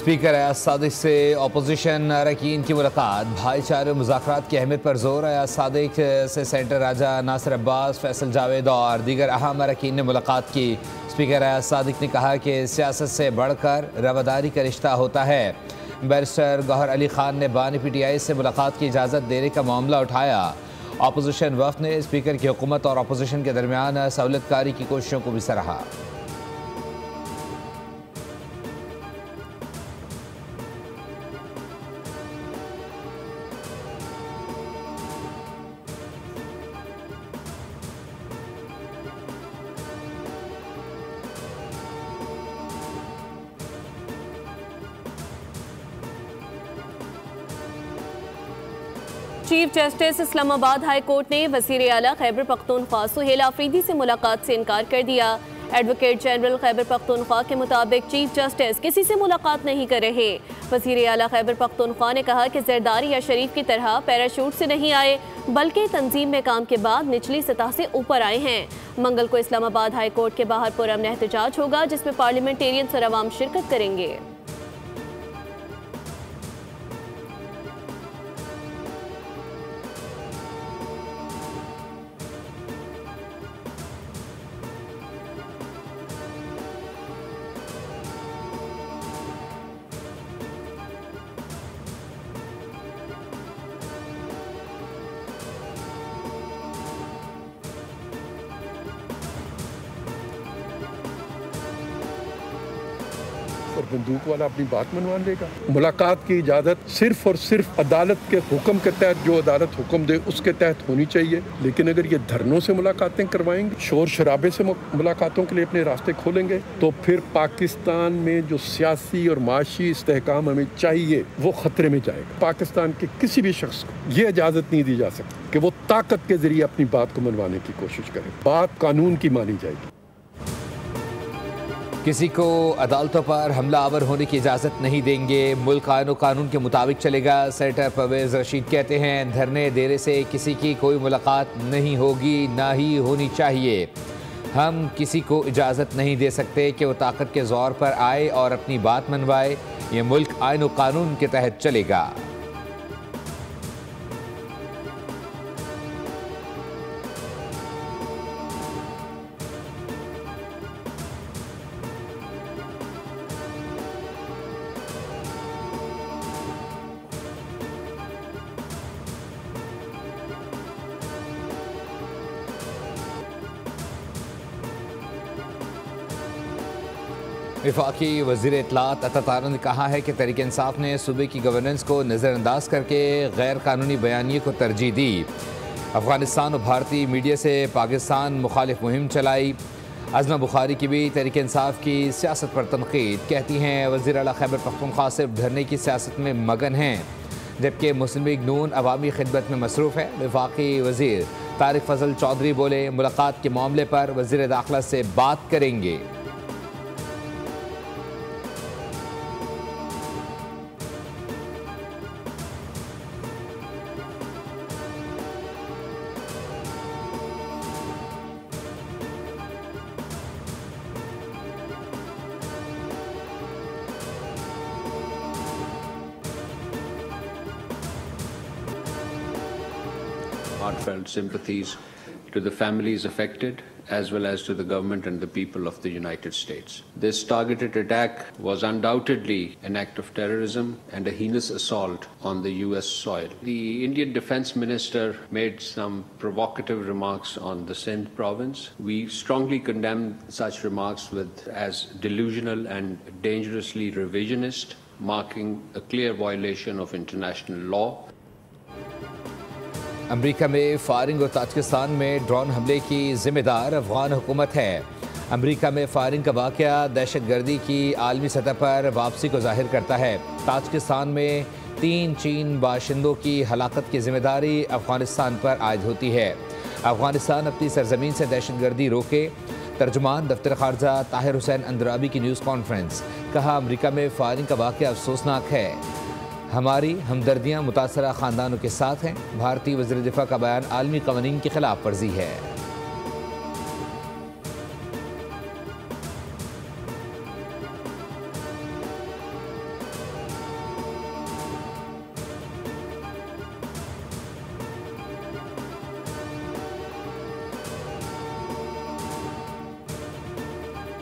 Speaker Ayaz Sadiq से opposition अरकान की मुलाकात, भाईचारे मुज़ाकरात की अहमियत पर जोर। अयाज सादिक से सेनेटर राजा नासिर अब्बास, फैसल जावेद और दीगर अहम अरकान ने मुलाकात की। स्पीकर अयाज सादिक ने कहा कि सियासत से बढ़कर रवादारी का रिश्ता होता है। बैरिस्टर गौहर अली खान ने बानी PTI से मुलाकात की इजाज़त देने का मामला उठाया। अपोजिशन वफ़द ने स्पीकर की हुकूमत और अपोजिशन के दरमियान सहूलतकारी की कोशिशों को भी सराहा। Chief justice Islamabad high court ने वज़ीर आला खैबर पख्तूनख्वा सुहेल आफरीदी से मुलाकात से इनकार कर दिया। एडवोकेट जनरल खैबर पख्तूनख्वा के मुताबिक चीफ जस्टिस किसी से मुलाकात नहीं कर रहे। वज़ीर आला खैबर पख्तूनख्वा ने कहा कि जरदारी या शरीफ की तरह पैराशूट से नहीं आए, बल्कि तंजीम में काम के बाद निचली सतह से ऊपर आए हैं। मंगल को इस्लामाबाद हाई कोर्ट के बाहर पुरअमन एहतजाज होगा, जिसमें पार्लियामेंटेरियन और अवाम शिरकत करेंगे। और बंदूक वाला अपनी बात मनवा लेगा। मुलाकात की इजाज़त सिर्फ और सिर्फ अदालत के हुक्म के तहत, जो अदालत हुक्म दे उसके तहत होनी चाहिए। लेकिन अगर ये धरनों से मुलाकातें करवाएंगे, शोर शराबे से मुलाकातों के लिए अपने रास्ते खोलेंगे, तो फिर पाकिस्तान में जो सियासी और माशी इस्तेहकाम हमें चाहिए वो खतरे में जाएगा। पाकिस्तान के किसी भी शख्स को ये इजाज़त नहीं दी जा सकती कि वो ताकत के जरिए अपनी बात को मनवाने की कोशिश करे। बात कानून की मानी जाएगी। किसी को अदालतों पर हमलावर होने की इजाज़त नहीं देंगे, मुल्क आईन और कानून के मुताबिक चलेगा। सेनेटर परवेज़ रशीद कहते हैं धरने देने से किसी की कोई मुलाकात नहीं होगी, ना ही होनी चाहिए। हम किसी को इजाज़त नहीं दे सकते कि वो ताकत के ज़ोर पर आए और अपनी बात मनवाए। ये मुल्क आईन और कानून के तहत चलेगा। वफाकी वज़ीर इत्तलात अता तारा ने कहा है कि तहरीक इंसाफ ने सूबे की गवर्नेंस को नज़रअंदाज करके गैर कानूनी बयानिए को तरजीह दी। अफ़गानिस्तान और भारतीय मीडिया से पाकिस्तान मुखालिफ मुहिम चलाई। अज़मा बुखारी की भी तहरीक इंसाफ की सियासत पर तनकीद, कहती हैं वज़ीर आला खैबर पख्तूनख्वा सिर्फ धरने की सियासत में मगन हैं, जबकि मुस्लिम लीग नून अवामी खिदमत में मसरूफ़ है। वफाकी वज़ीर तारिक फजल चौधरी बोले मुलाकात के मामले पर वज़ीर दाखिला से बात करेंगे। Heartfelt sympathies to the families affected, as well as to the government and the people of the United States. This targeted attack was undoubtedly an act of terrorism and a heinous assault on the US soil. The Indian Defense Minister made some provocative remarks on the Sindh province. We strongly condemn such remarks as delusional and dangerously revisionist, marking a clear violation of international law. अमरीका में firing और Tajikistan में drone हमले की जिम्मेदार अफगान हुकूमत है। अमरीका में firing का वाक़या दहशतगर्दी की आलमी सतह पर वापसी को जाहिर करता है। ताजिकिस्तान में 3 चीन बाशिंदों की हलाकत की जिम्मेदारी अफगानिस्तान पर आयद होती है। अफगानिस्तान अपनी सरजमीन से दहशतगर्दी रोके। तर्जुमान दफ्तर खारजा ताहिर हुसैन अंदराबी की न्यूज़ कॉन्फ्रेंस, कहा अमरीका में फायरिंग का वाक़या अफसोसनाक है। हमारी हमदर्दियाँ मुतासरा ख़ानदानों के साथ हैं। भारतीय वज़ीर दिफ़ा का बयान आलमी क़वानीन की खिलाफ वर्जी है।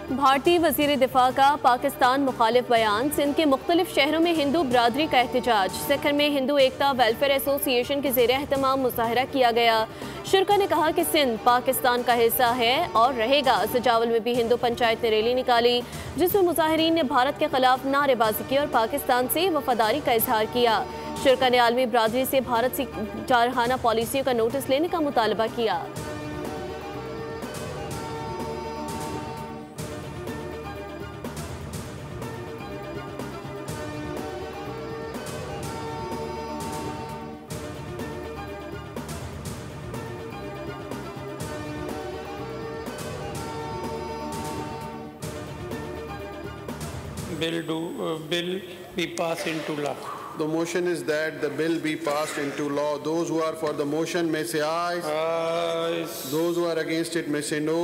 भारतीय वजीर दिफा का पाकिस्तान मुखालिफ बयान। सिंध के मुख्तलिफ शहरों में हिंदू बरादरी का एहतजाज। सिखर में हिंदू एकता वेलफेयर एसोसिएशन के ज़ेर एहतमाम मुजाहरा किया गया। शुरा ने कहा कि सिंध पाकिस्तान का हिस्सा है और रहेगा। सजावल में भी हिंदू पंचायत ने रैली निकाली, जिसमें मुजाहिरीन ने भारत के खिलाफ नारेबाजी की और पाकिस्तान से वफादारी का इजहार किया। शुरा ने आलमी बरादरी से भारत से जारहाना पॉलिसियों का नोटिस लेने का मुतालबा किया। bill be passed into law. The motion is that the bill be passed into law. Those who are for the motion may say aye. Aye. Those who are against it may say no.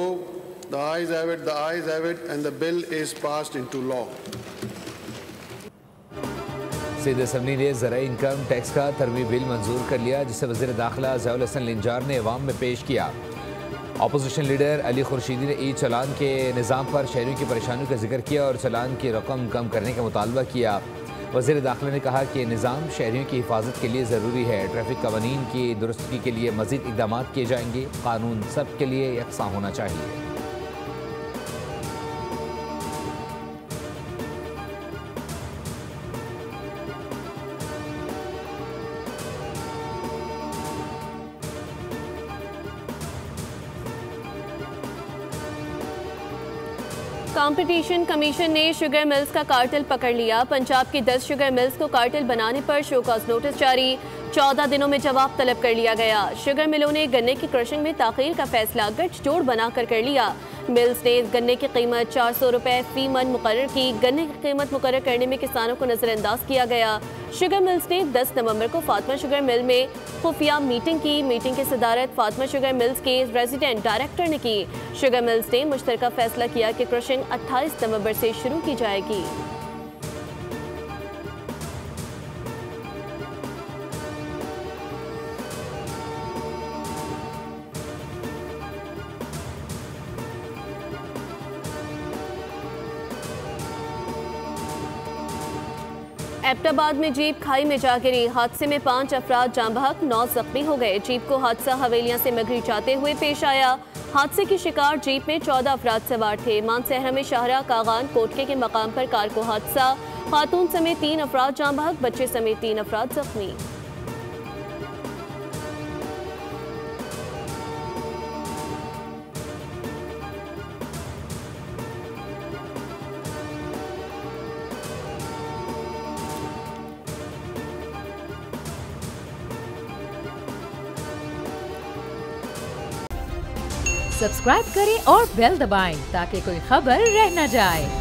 The ayes have it, the ayes have it, and the bill is passed into law. Sindh assembly ने ज़राई income tax का तरमीमी bill मंजूर कर लिया, जिसे वज़ीर दाखिला ज़ियाउल हसन लिंजार ने अवाम में पेश किया। अपोजिशन लीडर अली खुर्शीदी ने ई चलान के निज़ाम पर शहरियों की परेशानियों का जिक्र किया और चलान की रकम कम करने का मुतालबा किया। वज़ीर दाखिला ने कहा कि निज़ाम शहरियों की हिफाजत के लिए ज़रूरी है। ट्रैफिक कवानीन की दुरुस्ती के लिए मज़ीद इक़दाम किए जाएंगे। कानून सब के लिए यकसा होना चाहिए। कंपटीशन कमीशन ने शुगर मिल्स का कार्टेल पकड़ लिया। पंजाब की 10 शुगर मिल्स को कार्टेल बनाने पर शोकॉज नोटिस जारी। 14 दिनों में जवाब तलब कर लिया गया। शुगर मिलों ने गन्ने की क्रशिंग में ताख़ीर का फैसला गठजोड़ बनाकर कर लिया। मिल्स ने गन्ने की कीमत 400 रुपये फी मन मुकर्रर की। गन्ने की कीमत मुकर्रर करने में किसानों को नज़रअंदाज किया गया। शुगर मिल्स ने 10 नवंबर को फातिमा शुगर मिल में खुफिया मीटिंग की। मीटिंग की सदारत फातिमा शुगर मिल्स के रेजिडेंट डायरेक्टर ने की। शुगर मिल्स ने मुश्तरका फैसला किया कि क्रशिंग 28 नवंबर से शुरू की जाएगी। एबटाबाद में जीप खाई में जा गिरी। हादसे में 5 अफराद जाँ बहक, 9 जख्मी हो गए। जीप को हादसा हवेलियां से मगरी जाते हुए पेश आया। हादसे की शिकार जीप में 14 अफराद सवार थे। मानसहरा में शाहरा कागान कोटके के मकाम पर कार को हादसा। खातून समेत 3 अफराद जाँ बहक, बच्चे समेत 3 अफराद जख्मी। सब्सक्राइब करें और बेल दबाएं ताकि कोई खबर रह न जाए।